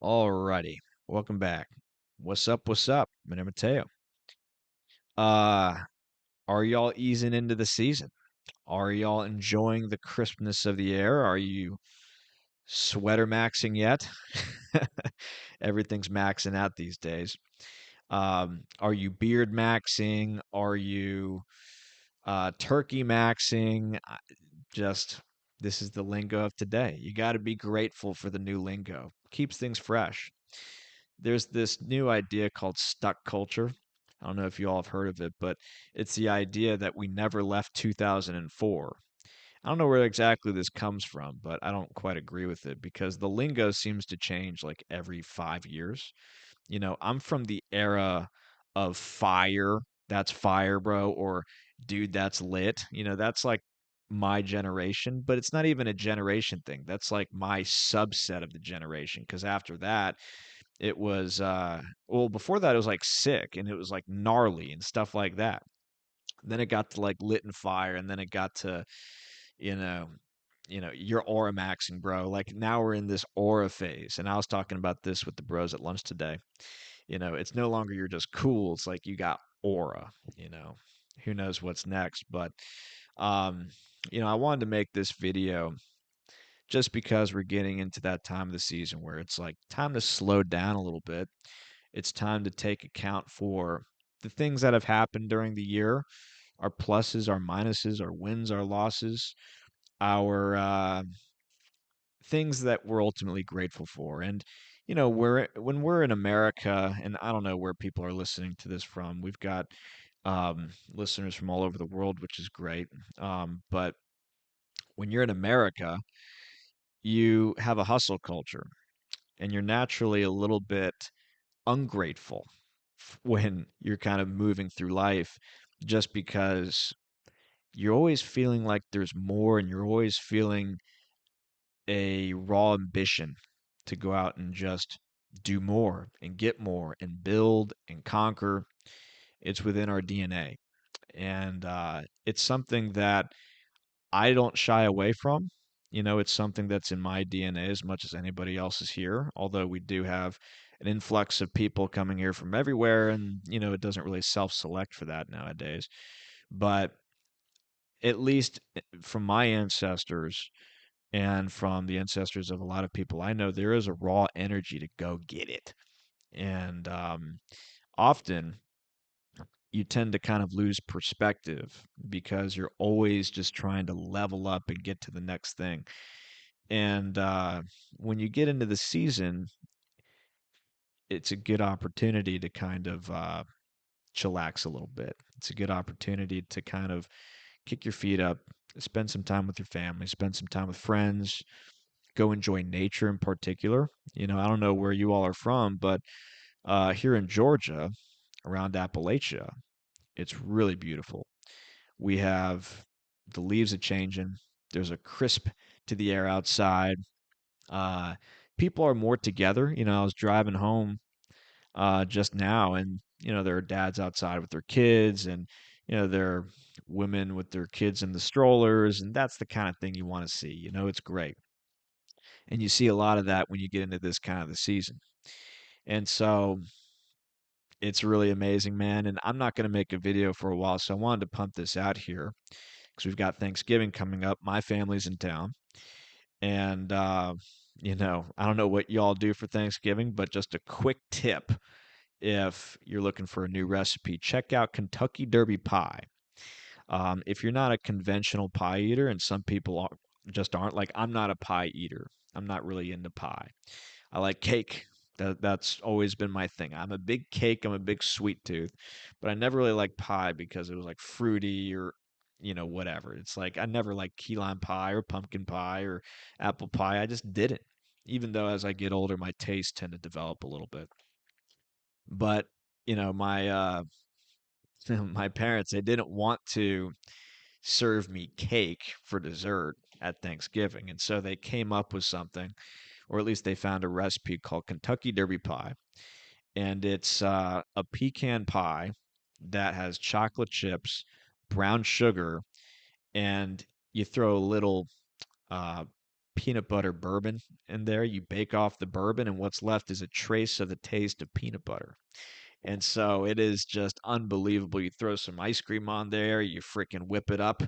Alrighty, welcome back. What's up? What's up? My name is Mateo. Uh, are y'all easing into the season? Are y'all enjoying the crispness of the air? Are you sweater maxing yet? Everything's maxing out these days. Are you beard maxing? Are you turkey maxing? Just this is the lingo of today. You got to be grateful for the new lingo. Keeps things fresh. There's this new idea called stuck culture. I don't know if you all have heard of it, but it's the idea that we never left 2004. I don't know where exactly this comes from, but I don't quite agree with it because the lingo seems to change like every 5 years. I'm from the era of fire. That's fire, bro, or dude, that's lit. That's like my generation, but it's not even a generation thing. That's like my subset of the generation because after that, it was well, before that it was like sick and it was like gnarly and stuff like that. Then it got to like lit and fire, and then it got to, you know, your aura maxing, bro. Like now we're in this aura phase. And I was talking about this with the bros at lunch today. It's no longer you're just cool, it's like you got aura, you know. Who knows what's next, but um, I wanted to make this video just because we're getting into that time of the season where it's like time to slow down a little bit. It's time to take account for the things that have happened during the year, our pluses, our minuses, our wins, our losses, our things that we're ultimately grateful for. And when we're in America, and I don't know where people are listening to this from. We've got listeners from all over the world, which is great. But when you're in America, you have a hustle culture, and you're naturally a little bit ungrateful when you're kind of moving through life just because you're always feeling like there's more and you're always feeling a raw ambition to go out and just do more and get more and build and conquer. It's within our DNA. And it's something that I don't shy away from. It's something that's in my DNA as much as anybody else is here, although we do have an influx of people coming here from everywhere, and, it doesn't really self select for that nowadays. But at least from my ancestors and from the ancestors of a lot of people I know, there is a raw energy to go get it. And often you tend to kind of lose perspective because you're always just trying to level up and get to the next thing. And when you get into the season, it's a good opportunity to kind of chillax a little bit. It's a good opportunity to kind of kick your feet up, spend some time with your family, spend some time with friends, go enjoy nature in particular. I don't know where you all are from, but here in Georgia, around Appalachia, it's really beautiful. We have the leaves are changing. There's a crisp to the air outside. Uh, People are more together. I was driving home just now, and there are dads outside with their kids, and there are women with their kids in the strollers, and that's the kind of thing you want to see. It's great, and you see a lot of that when you get into this kind of the season, and so it's really amazing, man. And I'm not going to make a video for a while, so I wanted to pump this out here because we've got Thanksgiving coming up. My family's in town, and I don't know what y'all do for Thanksgiving, but just a quick tip: if you're looking for a new recipe, check out Kentucky Derby pie. If you're not a conventional pie eater, and some people just aren't, like I'm not a pie eater. I'm not really into pie. I like cake. That's always been my thing. I'm a big cake. I'm a big sweet tooth, but I never really liked pie because it was like fruity or whatever. It's like I never liked key lime pie or pumpkin pie or apple pie. I just didn't. Even though as I get older, my tastes tend to develop a little bit. But my my parents, they didn't want to serve me cake for dessert at Thanksgiving, and so they came up with something, or at least they found a recipe called Kentucky Derby pie, and it's a pecan pie that has chocolate chips, brown sugar, and you throw a little uh, peanut butter bourbon in there. You bake off the bourbon, and what's left is a trace of the taste of peanut butter. And so it is just unbelievable. You throw some ice cream on there, you freaking whip it up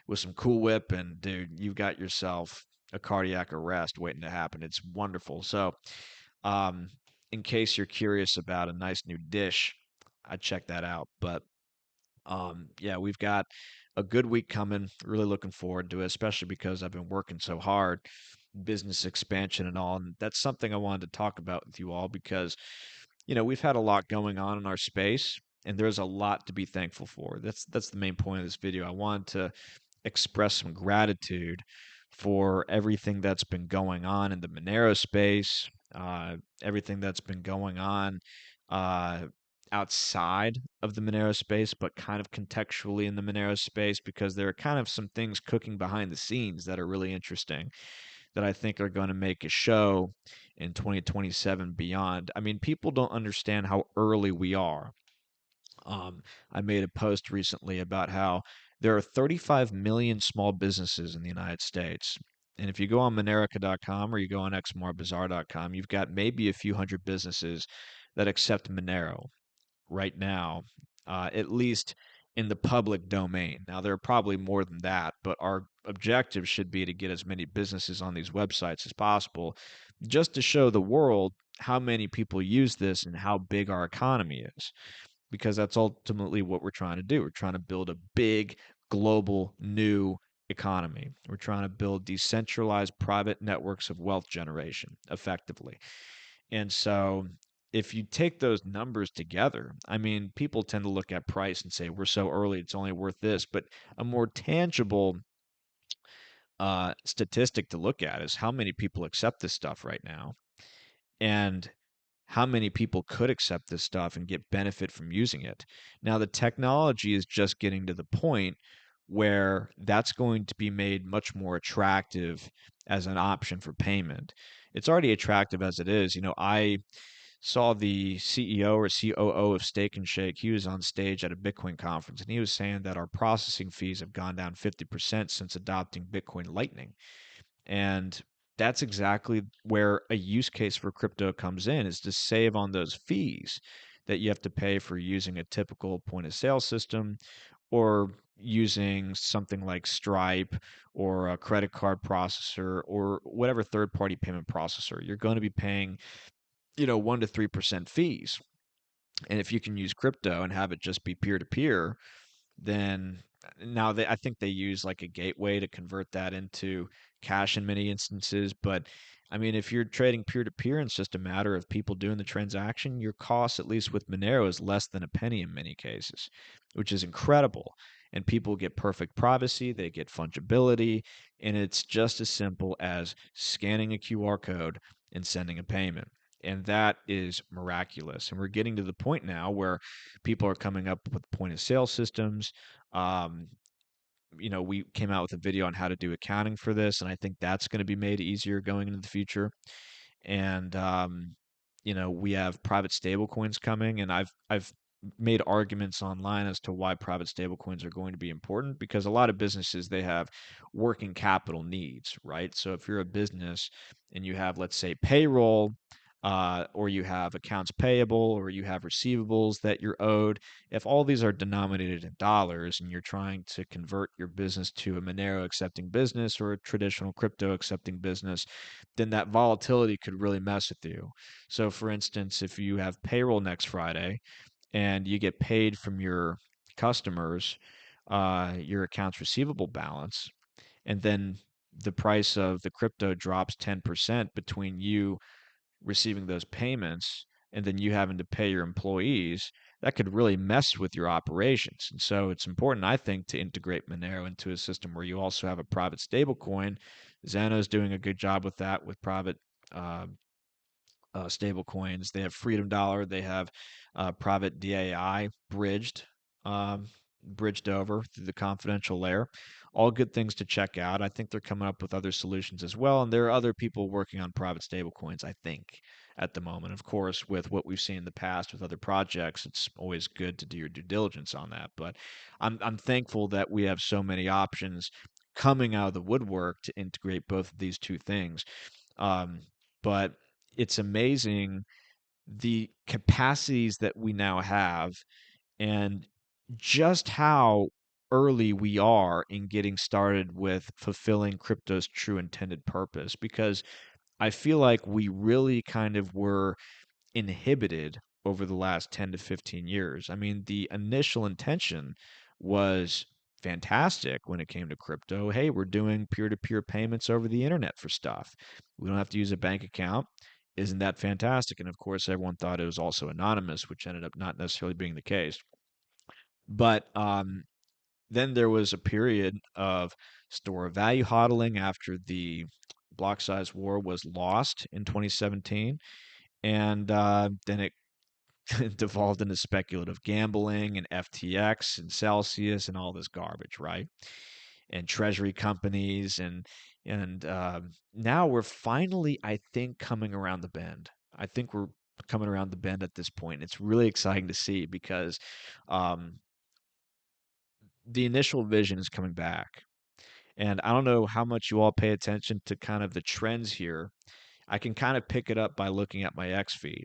with some Cool Whip, and dude, you've got yourself a cardiac arrest waiting to happen. It's wonderful. So, um, in case you're curious about a nice new dish, I'd check that out. But yeah, we've got a good week coming. Really looking forward to it, especially because I've been working so hard, business expansion and all. And that's something I wanted to talk about with you all because, we've had a lot going on in our space, and there's a lot to be thankful for. That's the main point of this video. I wanted to express some gratitude for everything that's been going on in the Monero space, everything that's been going on uh, outside of the Monero space, but kind of contextually in the Monero space, because there are kind of some things cooking behind the scenes that are really interesting that I think are going to make a show in 2027 beyond. I mean, people don't understand how early we are. I made a post recently about how there are 35 million small businesses in the United States. And if you go on Monerica.com or you go on xmorbazaar.com, you've got maybe a few hundred businesses that accept Monero right now, at least in the public domain. Now, there are probably more than that, but our objective should be to get as many businesses on these websites as possible, just to show the world how many people use this and how big our economy is, because that's ultimately what we're trying to do. We're trying to build a big global new economy. We're trying to build decentralized private networks of wealth generation effectively. And so if you take those numbers together, I mean, people tend to look at price and say, we're so early, it's only worth this. But a more tangible statistic to look at is how many people accept this stuff right now, and how many people could accept this stuff and get benefit from using it. Now, the technology is just getting to the point where that's going to be made much more attractive as an option for payment. It's already attractive as it is. I saw the CEO or COO of Steak and Shake. He was on stage at a Bitcoin conference, and he was saying that our processing fees have gone down 50% since adopting Bitcoin Lightning. And that's exactly where a use case for crypto comes in, is to save on those fees that you have to pay for using a typical point of sale system, or using something like Stripe or a credit card processor or whatever third party payment processor. You're going to be paying, 1 to 3% fees. And if you can use crypto and have it just be peer to peer, then now I think they use like a gateway to convert that into cash in many instances. But I mean, if you're trading peer to peer and it's just a matter of people doing the transaction, your cost, at least with Monero, is less than a penny in many cases, which is incredible. And people get perfect privacy, they get fungibility, and it's just as simple as scanning a QR code and sending a payment. And that is miraculous. And we're getting to the point now where people are coming up with point of sale systems. Um, we came out with a video on how to do accounting for this, and I think that's going to be made easier going into the future. And we have private stablecoins coming, and I've made arguments online as to why private stablecoins are going to be important, because a lot of businesses, they have working capital needs, right? So if you're a business and you have, let's say, payroll, or you have accounts payable, or you have receivables that you're owed, if all these are denominated in dollars and you're trying to convert your business to a Monero accepting business or a traditional crypto accepting business, then that volatility could really mess with you. So, for instance, if you have payroll next Friday and you get paid from your customers, your accounts receivable balance, and then the price of the crypto drops 10% between you receiving those payments and then you having to pay your employees, that could really mess with your operations. And so it's important, I think, to integrate Monero into a system where you also have a private stablecoin. Zano is doing a good job with that, with private uh, stable coins. They have Freedom Dollar. They have private DAI um, bridged over through the confidential layer. All good things to check out. I think they're coming up with other solutions as well, and there are other people working on private stable coins, I think, at the moment. Of course, with what we've seen in the past with other projects, it's always good to do your due diligence on that. But I'm thankful that we have so many options coming out of the woodwork to integrate both of these two things. Um, but it's amazing the capacities that we now have and just how early we are in getting started with fulfilling crypto's true intended purpose, because I feel like we really kind of were inhibited over the last 10 to 15 years. I mean, the initial intention was fantastic when it came to crypto. Hey, we're doing peer to peer payments over the internet for stuff. We don't have to use a bank account. Isn't that fantastic? And of course, everyone thought it was also anonymous, which ended up not necessarily being the case. But then there was a period of store of value hodling after the block size war was lost in 2017. And then it devolved into speculative gambling and FTX and Celsius and all this garbage, right? And treasury companies and now we're finally, I think, coming around the bend. I think we're coming around the bend at this point. It's really exciting to see because um, the initial vision is coming back. And I don't know how much you all pay attention to kind of the trends here. I can kind of pick it up by looking at my X feed.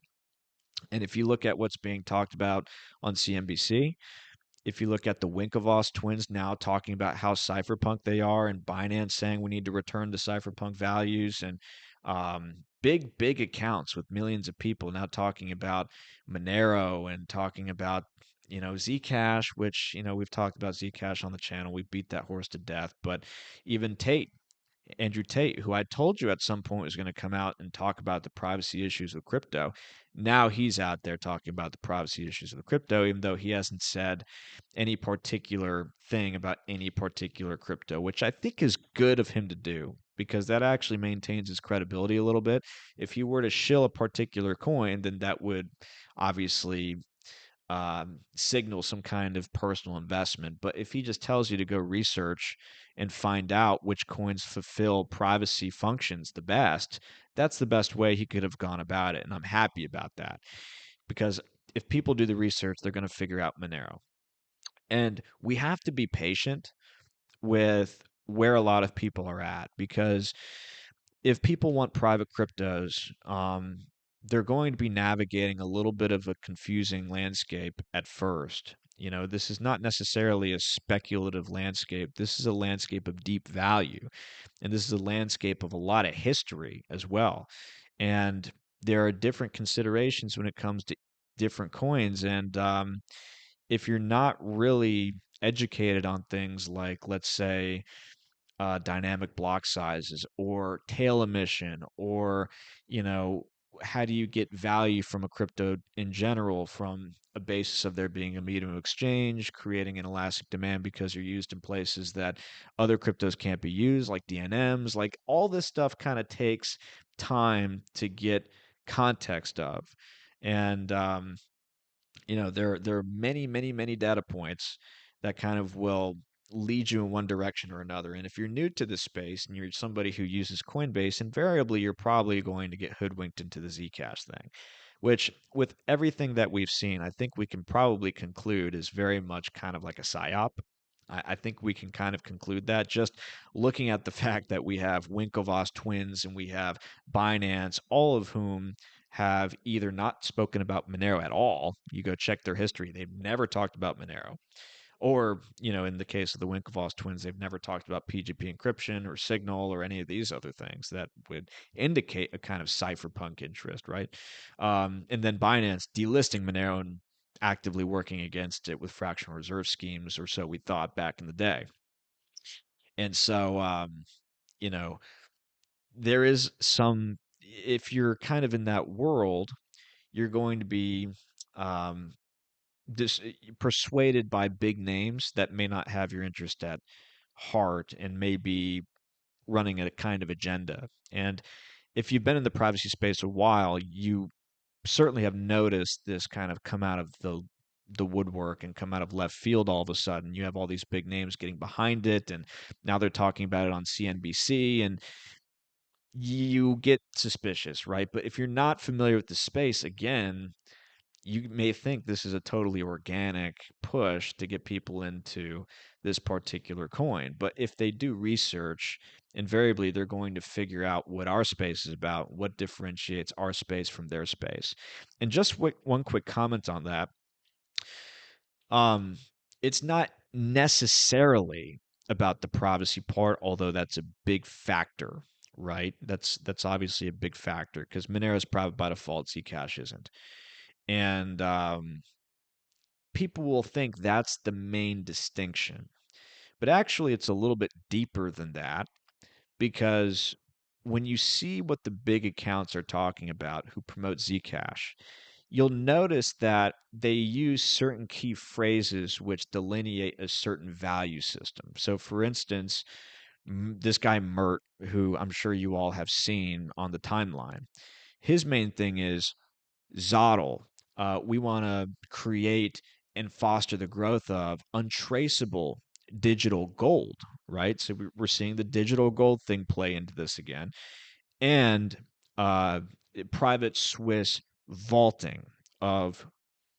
And if you look at what's being talked about on CNBC, if you look at the Winklevoss twins now talking about how cypherpunk they are, and Binance saying we need to return to cypherpunk values, and big accounts with millions of people now talking about Monero and talking about Zcash, which we've talked about Zcash on the channel. We beat that horse to death, but even Andrew Tate, who I told you at some point was going to come out and talk about the privacy issues of crypto. Now he's out there talking about the privacy issues of the crypto, even though he hasn't said any particular thing about any particular crypto, which I think is good of him to do because that actually maintains his credibility a little bit. If he were to shill a particular coin, then that would obviously signal some kind of personal investment. But if he just tells you to go research and find out which coins fulfill privacy functions the best, that's the best way he could have gone about it. And I'm happy about that because if people do the research, they're going to figure out Monero. And we have to be patient with where a lot of people are at because if people want private cryptos, they're going to be navigating a little bit of a confusing landscape at first. This is not necessarily a speculative landscape. This is a landscape of deep value, and this is a landscape of a lot of history as well. And there are different considerations when it comes to different coins. And if you're not really educated on things like, let's say, dynamic block sizes or tail emission or you know how do you get value from a crypto in general from a basis of there being a medium of exchange creating an elastic demand because you're used in places that other cryptos can't be used like DNMs, like all this stuff kind of takes time to get context of. And there are many data points that kind of will lead you in one direction or another. And if you're new to this space and you're somebody who uses Coinbase, invariably you're probably going to get hoodwinked into the Zcash thing, which with everything that we've seen, I think we can probably conclude is very much kind of like a psyop. I think we can kind of conclude that just looking at the fact that we have Winklevoss twins and we have Binance, all of whom have either not spoken about Monero at all. You go check their history; they've never talked about Monero, or in the case of the Winklevoss twins, they've never talked about PGP encryption or Signal or any of these other things that would indicate a kind of cypherpunk interest, right? And then Binance delisting Monero and actively working against it with fractional reserve schemes, or so we thought back in the day. And so, you know, there is some, if you're kind of in that world, you're going to be um, persuaded by big names that may not have your interest at heart and may be running a kind of agenda. And if you've been in the privacy space a while, you certainly have noticed this kind of come out of the woodwork and come out of left field all of a sudden. You have all these big names getting behind it, and now they're talking about it on CNBC, and you get suspicious, right? But if you're not familiar with the space, again, you may think this is a totally organic push to get people into this particular coin. But if they do research, invariably they're going to figure out what our space is about, what differentiates our space from their space. And just one quick comment on that. Um, it's not necessarily about the privacy part, although that's a big factor, right? That's obviously a big factor because Monero is private by default, Zcash isn't. And people will think that's the main distinction. But actually, it's a little bit deeper than that because when you see what the big accounts are talking about who promote Zcash, you'll notice that they use certain key phrases which delineate a certain value system. So, for instance, this guy Mert, who I'm sure you all have seen on the timeline, his main thing is Zottle. We want to create and foster the growth of untraceable digital gold, right? So we're seeing the digital gold thing play into this again, and uh, private Swiss vaulting of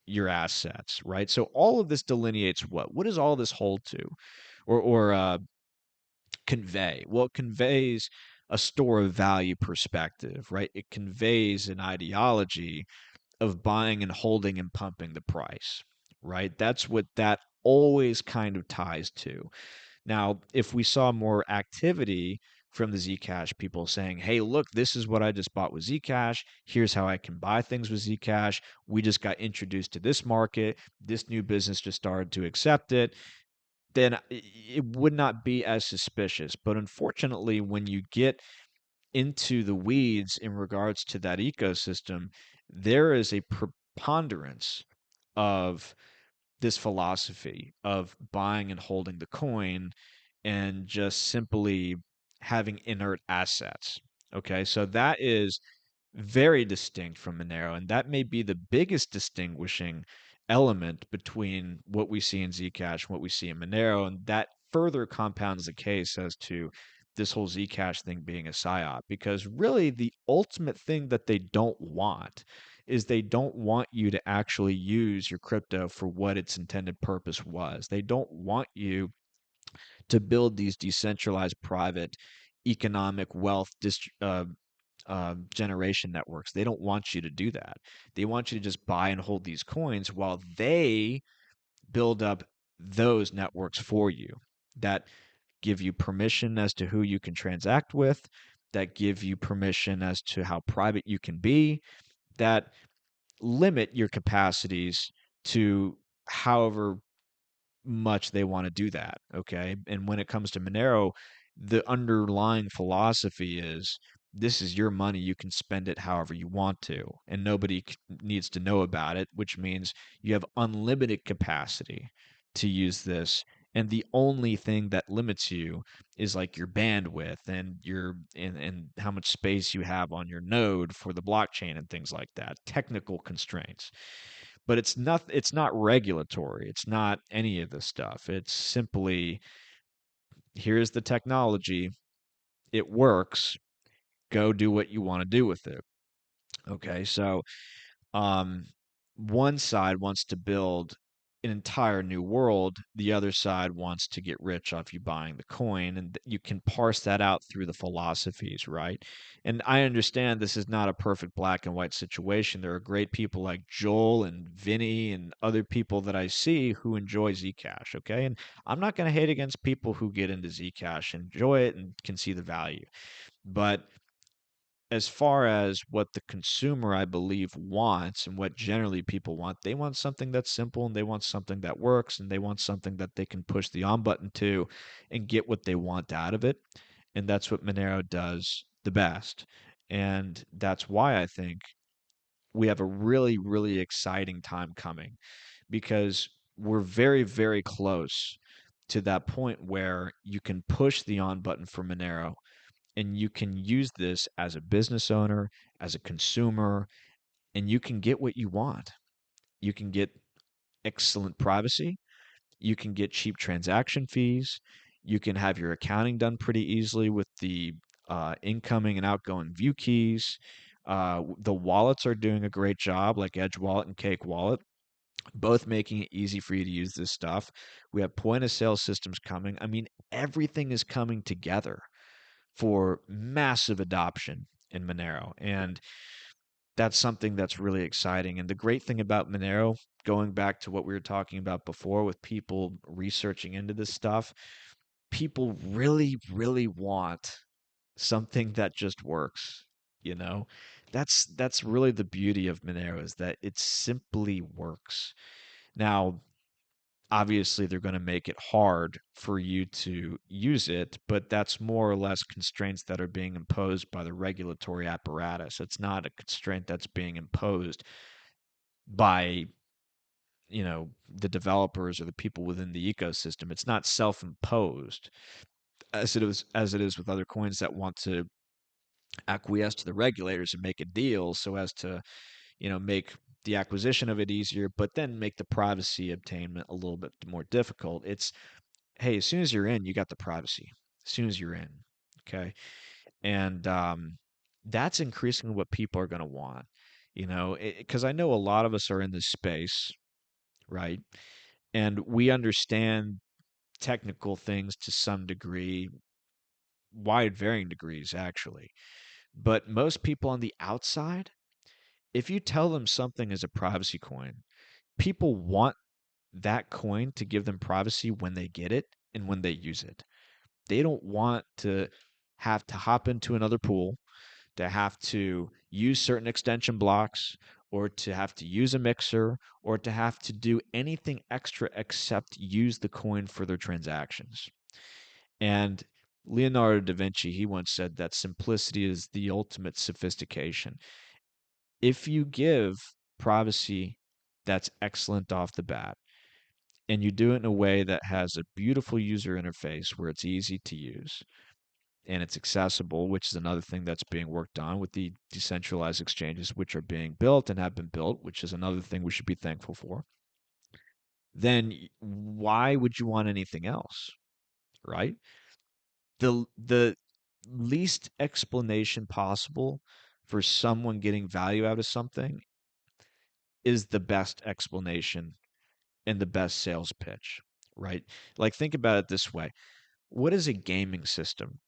your assets, right? So all of this delineates what? What does all this hold to, or convey? Well, it conveys a store of value perspective, right? It conveys an ideology of buying and holding and pumping the price, right? That's what that always kind of ties to. Now, if we saw more activity from the Zcash people saying, hey, look, this is what I just bought with Zcash. Here's how I can buy things with Zcash. We just got introduced to this market. This new business just started to accept it. Then it would not be as suspicious. But unfortunately, when you get into the weeds in regards to that ecosystem, there is a preponderance of this philosophy of buying and holding the coin and just simply having inert assets. Okay, so that is very distinct from Monero, and that may be the biggest distinguishing element between what we see in Zcash and what we see in Monero, and that further compounds the case as to this whole Zcash thing being a psyop, because really the ultimate thing that they don't want is they don't want you to actually use your crypto for what its intended purpose was. They don't want you to build these decentralized private economic wealth generation networks. They don't want you to do that. They want you to just buy and hold these coins while they build up those networks for you that give you permission as to who you can transact with, that give you permission as to how private you can be, that limit your capacities to however much they want to do that. Okay. And when it comes to Monero, the underlying philosophy is this is your money. You can spend it however you want to, and nobody needs to know about it, which means you have unlimited capacity to use this. And the only thing that limits you is like your bandwidth and and how much space you have on your node for the blockchain and things like that, technical constraints. But it's not regulatory. It's not any of this stuff. It's simply here's the technology. It works. Go do what you want to do with it. Okay, so um, one side wants to build an entire new world. The other side wants to get rich off you buying the coin. And you can parse that out through the philosophies, right? And I understand this is not a perfect black and white situation. There are great people like Joel and Vinny and other people that I see who enjoy Zcash, okay? And I'm not going to hate against people who get into Zcash, enjoy it, and can see the value. But as far as what the consumer, I believe, wants and what generally people want, they want something that's simple and they want something that works and they want something that they can push the on button to and get what they want out of it. And that's what Monero does the best. And that's why I think we have a really, really exciting time coming because we're very, very close to that point where you can push the on button for Monero and you can use this as a business owner, as a consumer, and you can get what you want. You can get excellent privacy. You can get cheap transaction fees. You can have your accounting done pretty easily with the incoming and outgoing view keys. The wallets are doing a great job, like Edge Wallet and Cake Wallet, both making it easy for you to use this stuff. We have point of sale systems coming. I mean, everything is coming together for massive adoption in Monero. And that's something that's really exciting. And the great thing about Monero, going back to what we were talking about before with people researching into this stuff, people really, really want something that just works. You know, that's really the beauty of Monero is that it simply works. Now, obviously, they're going to make it hard for you to use it, but that's more or less constraints that are being imposed by the regulatory apparatus. It's not a constraint that's being imposed by, the developers or the people within the ecosystem. It's not self-imposed as it is with other coins that want to acquiesce to the regulators and make a deal so as to, make the acquisition of it easier, but then make the privacy obtainment a little bit more difficult. It's, hey, as soon as you're in, you got the privacy. As soon as you're in, okay, and that's increasingly what people are going to want. Because I know a lot of us are in this space, right? And we understand technical things to some degree, wide varying degrees, actually. But most people on the outside, if you tell them something is a privacy coin, people want that coin to give them privacy when they get it and when they use it. They don't want to have to hop into another pool, to have to use certain extension blocks, or to have to use a mixer, or to have to do anything extra except use the coin for their transactions. And Leonardo da Vinci, he once said that simplicity is the ultimate sophistication. If you give privacy that's excellent off the bat, and you do it in a way that has a beautiful user interface where it's easy to use and it's accessible, which is another thing that's being worked on with the decentralized exchanges, which are being built and have been built, which is another thing we should be thankful for, then why would you want anything else, right? The least explanation possible for someone getting value out of something is the best explanation and the best sales pitch, right? Like, think about it this way. What is a gaming system?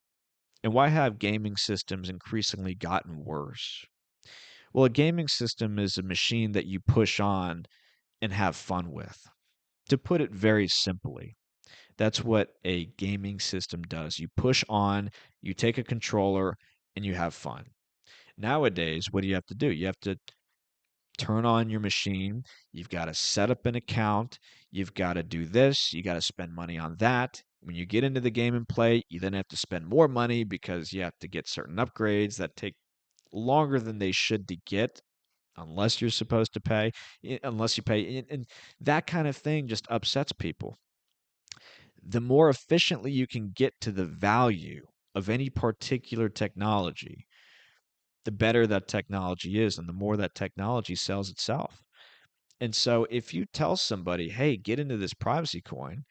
And why have gaming systems increasingly gotten worse? Well, a gaming system is a machine that you push on and have fun with. To put it very simply, that's what a gaming system does. You push on, you take a controller, and you have fun. Nowadays, what do you have to do? You have to turn on your machine. You've got to set up an account. You've got to do this. You got to spend money on that. When you get into the game and play, you then have to spend more money because you have to get certain upgrades that take longer than they should to get unless you're supposed to pay, unless you pay. And that kind of thing just upsets people. The more efficiently you can get to the value of any particular technology, the better that technology is and the more that technology sells itself. And so if you tell somebody, hey, get into this privacy coin,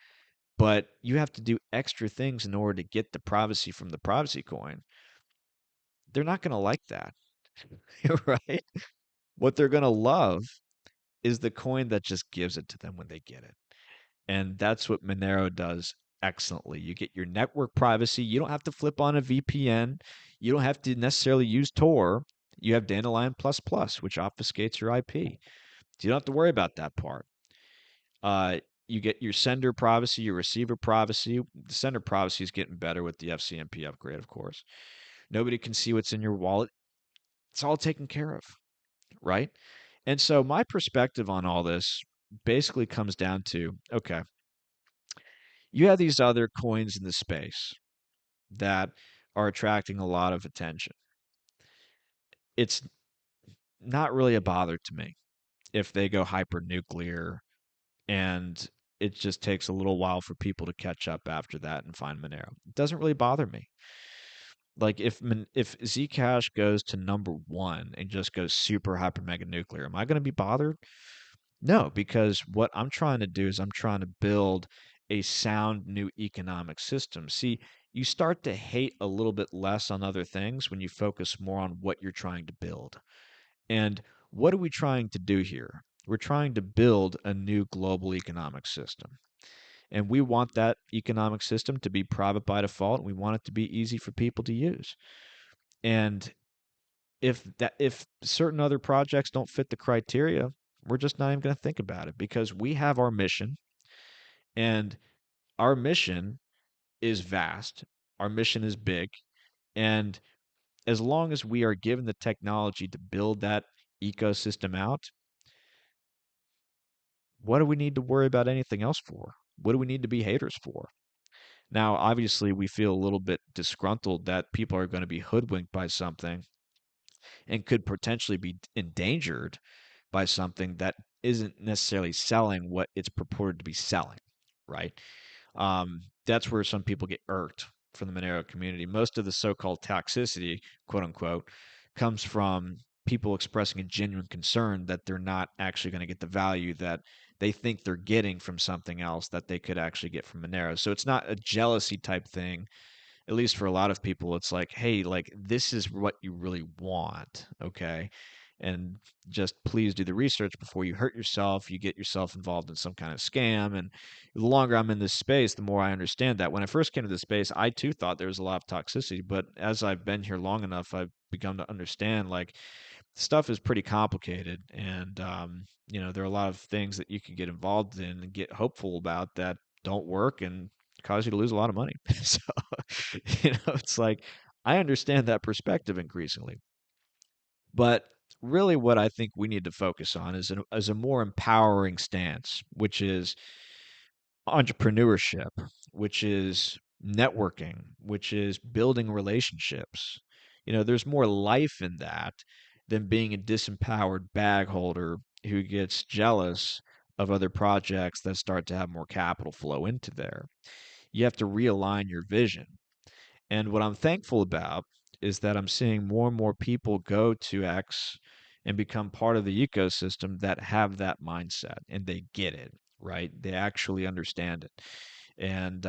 but you have to do extra things in order to get the privacy from the privacy coin, they're not going to like that, right? What they're going to love is the coin that just gives it to them when they get it. And that's what Monero does excellently. You get your network privacy. You don't have to flip on a VPN. You don't have to necessarily use Tor. You have Dandelion Plus Plus, which obfuscates your IP. So you don't have to worry about that part. Uh, you get your sender privacy, your receiver privacy. The sender privacy is getting better with the FCMP upgrade, of course. Nobody can see what's in your wallet. It's all taken care of, right? And so my perspective on all this basically comes down to, okay, you have these other coins in the space that are attracting a lot of attention. It's not really a bother to me if they go hyper nuclear and it just takes a little while for people to catch up after that and find Monero. It doesn't really bother me. Like if Zcash goes to number 1 and just goes super hyper mega nuclear, am I going to be bothered? No, because what I'm trying to do is I'm trying to build a sound new economic system. See, you start to hate a little bit less on other things when you focus more on what you're trying to build. And what are we trying to do here? We're trying to build a new global economic system. And we want that economic system to be private by default. We want it to be easy for people to use. And if certain other projects don't fit the criteria, we're just not even going to think about it because we have our mission, and our mission is vast. Our mission is big, and as long as we are given the technology to build that ecosystem out, what do we need to worry about anything else for? What do we need to be haters for? Now, obviously, we feel a little bit disgruntled that people are going to be hoodwinked by something and could potentially be endangered by something that isn't necessarily selling what it's purported to be selling, right? That's where some people get irked from the Monero community. Most of the so-called toxicity, quote unquote, comes from people expressing a genuine concern that they're not actually going to get the value that they think they're getting from something else that they could actually get from Monero. So it's not a jealousy type thing. At least for a lot of people, it's like, hey, like this is what you really want, okay? And just please do the research before you hurt yourself, you get yourself involved in some kind of scam. And the longer I'm in this space, the more I understand that. When I first came to this space, I too thought there was a lot of toxicity, but as I've been here long enough, I've begun to understand like stuff is pretty complicated, and there are a lot of things that you can get involved in and get hopeful about that don't work and cause you to lose a lot of money. So it's like I understand that perspective increasingly, but really what I think we need to focus on is a more empowering stance, which is entrepreneurship, which is networking, which is building relationships. There's more life in that than being a disempowered bag holder who gets jealous of other projects that start to have more capital flow into there. You have to realign your vision. And what I'm thankful about is that I'm seeing more and more people go to X and become part of the ecosystem that have that mindset and they get it, right? They actually understand it. And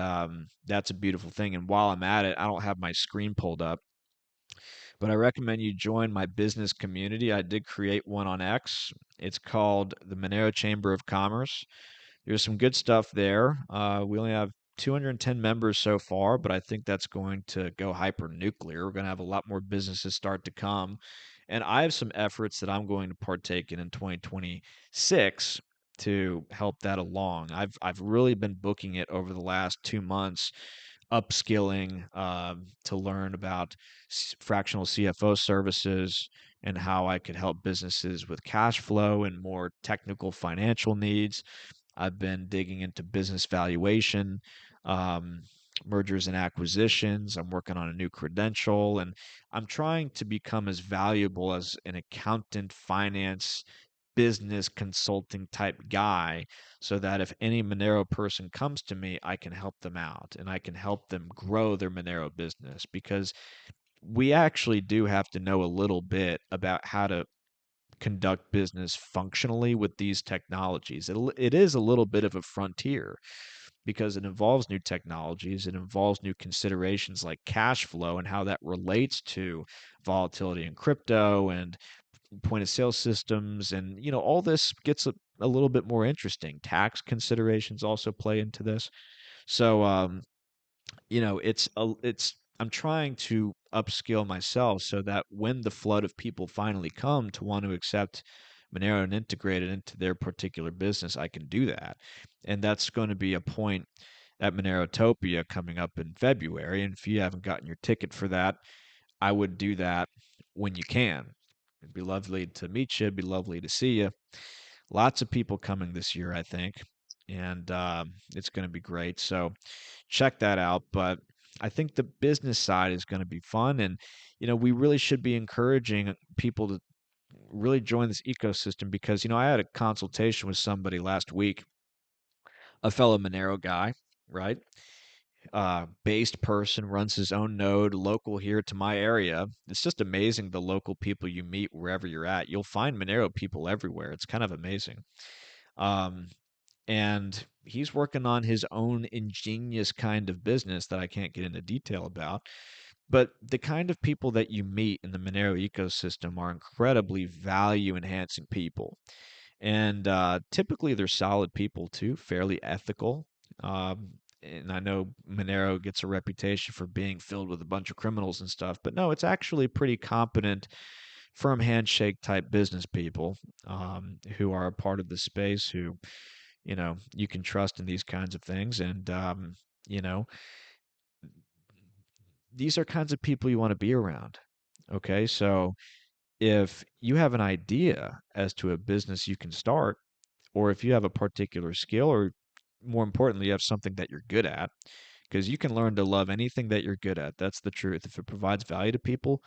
that's a beautiful thing. And while I'm at it, I don't have my screen pulled up, but I recommend you join my business community. I did create one on X. It's called the Monero Chamber of Commerce. There's some good stuff there. We only have 210 members so far, but I think that's going to go hyper nuclear. We're going to have a lot more businesses start to come. And I have some efforts that I'm going to partake in 2026 to help that along. I've really been booking it over the last 2 months, upskilling to learn about fractional CFO services and how I could help businesses with cash flow and more technical financial needs. I've been digging into business valuation, um, mergers and acquisitions. I'm working on a new credential, and I'm trying to become as valuable as an accountant, finance, business consulting type guy so that if any Monero person comes to me, I can help them out and I can help them grow their Monero business because we actually do have to know a little bit about how to conduct business functionally with these technologies. It is a little bit of a frontier because it involves new technologies, it involves new considerations like cash flow and how that relates to volatility in crypto and point of sale systems. And, all this gets a little bit more interesting. Tax considerations also play into this. So, it's I'm trying to upskill myself so that when the flood of people finally come to want to accept Monero and integrate it into their particular business, I can do that. And that's going to be a point at Monerotopia coming up in February. And if you haven't gotten your ticket for that, I would do that when you can. It'd be lovely to meet you. It'd be lovely to see you. Lots of people coming this year, I think, and it's going to be great. So check that out. But I think the business side is going to be fun, and we really should be encouraging people to really join this ecosystem because I had a consultation with somebody last week, a fellow Monero guy, right? Based person, runs his own node, local here to my area. It's just amazing the local people you meet wherever you're at. You'll find Monero people everywhere. It's kind of amazing. Um, and he's working on his own ingenious kind of business that I can't get into detail about. But the kind of people that you meet in the Monero ecosystem are incredibly value enhancing people. And typically they're solid people too, fairly ethical. And I know Monero gets a reputation for being filled with a bunch of criminals and stuff, but no, it's actually pretty competent, firm handshake type business people who are a part of the space who, you can trust in these kinds of things. And, you know, these are kinds of people you want to be around. Okay. So if you have an idea as to a business you can start, or if you have a particular skill, or more importantly, you have something that you're good at, because you can learn to love anything that you're good at. That's the truth. If it provides value to people,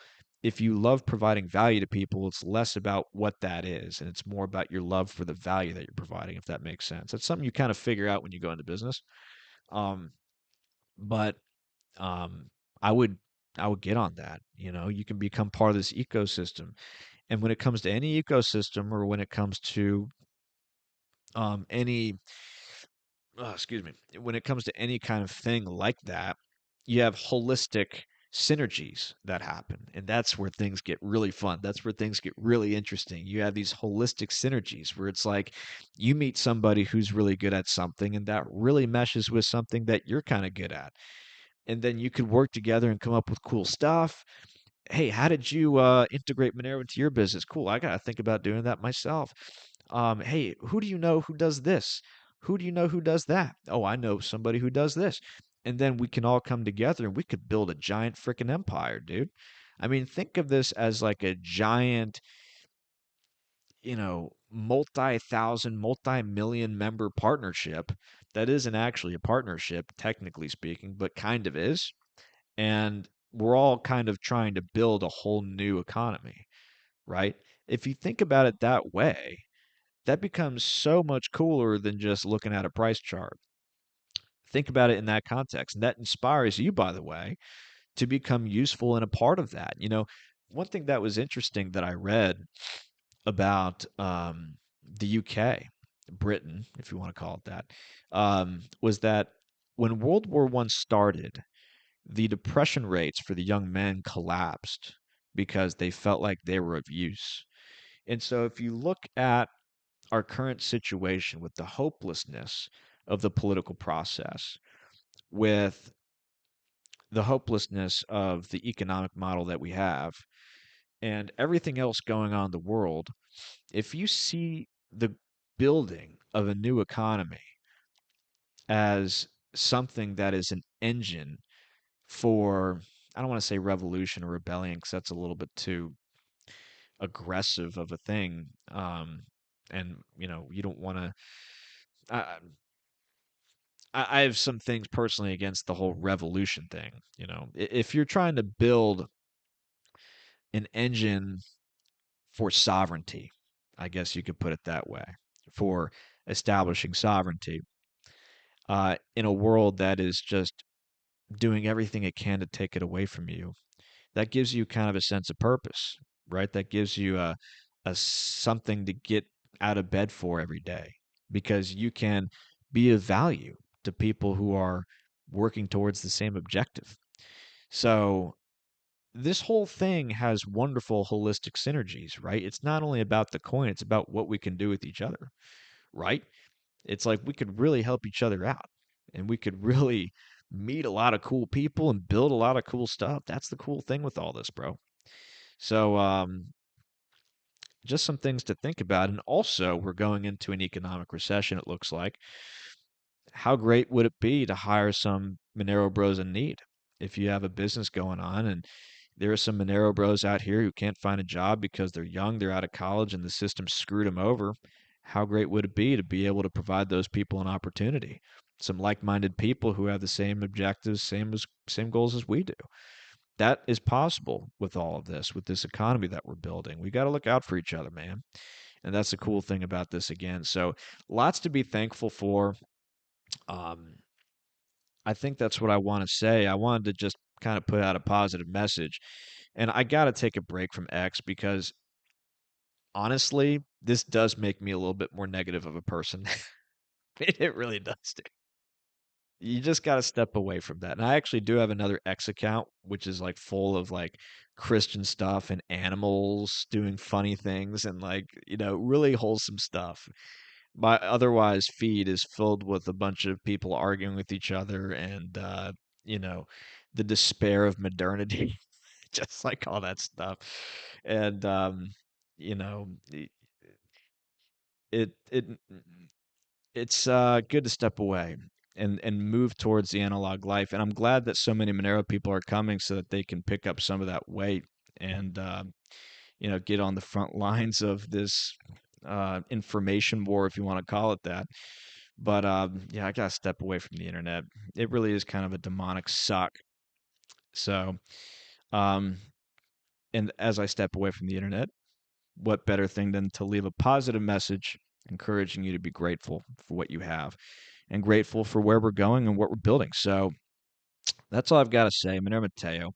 if you love providing value to people, it's less about what that is, and it's more about your love for the value that you're providing, if that makes sense. That's something you kind of figure out when you go into business. Um, but um, I would I would get on that. You can become part of this ecosystem. And when it comes to any ecosystem, or when it comes to any excuse me, when it comes to any kind of thing like that, you have holistic synergies that happen. And that's where things get really fun. That's where things get really interesting. You have these holistic synergies where it's like you meet somebody who's really good at something, and that really meshes with something that you're kind of good at. And then you could work together and come up with cool stuff. Hey, how did you integrate Monero into your business? Cool. I got to think about doing that myself. Hey, who do you know who does this? Who do you know who does that? Oh, I know somebody who does this. And then we can all come together and we could build a giant freaking empire, dude. I mean, think of this as like a giant, multi-thousand, multi-million member partnership that isn't actually a partnership, technically speaking, but kind of is. And we're all kind of trying to build a whole new economy, right? If you think about it that way, that becomes so much cooler than just looking at a price chart. Think about it in that context. And that inspires you, by the way, to become useful and a part of that. One thing that was interesting that I read about the UK, Britain, if you want to call it that, was that when World War One started, the depression rates for the young men collapsed because they felt like they were of use. And so if you look at our current situation with the hopelessness of the political process, with the hopelessness of the economic model that we have, and everything else going on in the world, if you see the building of a new economy as something that is an engine for, I don't want to say revolution or rebellion because that's a little bit too aggressive of a thing. And you don't want to. I, I have some things personally against the whole revolution thing. If you're trying to build an engine for sovereignty, I guess you could put it that way, for establishing sovereignty in a world that is just doing everything it can to take it away from you, that gives you kind of a sense of purpose, right? That gives you a something to get out of bed for every day, because you can be of value to people who are working towards the same objective. So this whole thing has wonderful holistic synergies, right? It's not only about the coin, it's about what we can do with each other, right? It's like we could really help each other out, and we could really meet a lot of cool people and build a lot of cool stuff. That's the cool thing with all this, bro. So, just some things to think about. And also, we're going into an economic recession, it looks like. How great would it be to hire some Monero bros in need? If you have a business going on and there are some Monero bros out here who can't find a job because they're young, they're out of college, and the system screwed them over, how great would it be able to provide those people an opportunity? Some like-minded people who have the same objectives, same goals as we do. That is possible with all of this, with this economy that we're building. We got to look out for each other, man. And that's the cool thing about this again. So, lots to be thankful for. Um, I think that's what I want to say. I wanted to just kind of put out a positive message. And I got to take a break from X because honestly, this does make me a little bit more negative of a person. It really does. You just gotta step away from that, and I actually do have another X account, which is, like, full of, like, Christian stuff and animals doing funny things and, like, really wholesome stuff. My otherwise feed is filled with a bunch of people arguing with each other and, you know, the despair of modernity, just like all that stuff, and, you know, it it's good to step away and move towards the analog life. And I'm glad that so many Monero people are coming so that they can pick up some of that weight and get on the front lines of this information war, if you want to call it that. But yeah, I gotta step away from the internet. It really is kind of a demonic suck. So, um, and as I step away from the internet, what better thing than to leave a positive message encouraging you to be grateful for what you have and grateful for where we're going and what we're building. So that's all I've got to say. Monero Mateo.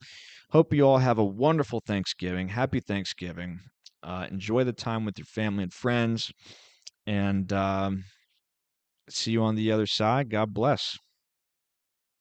Hope you all have a wonderful Thanksgiving. Happy Thanksgiving. Enjoy the time with your family and friends. And see you on the other side. God bless.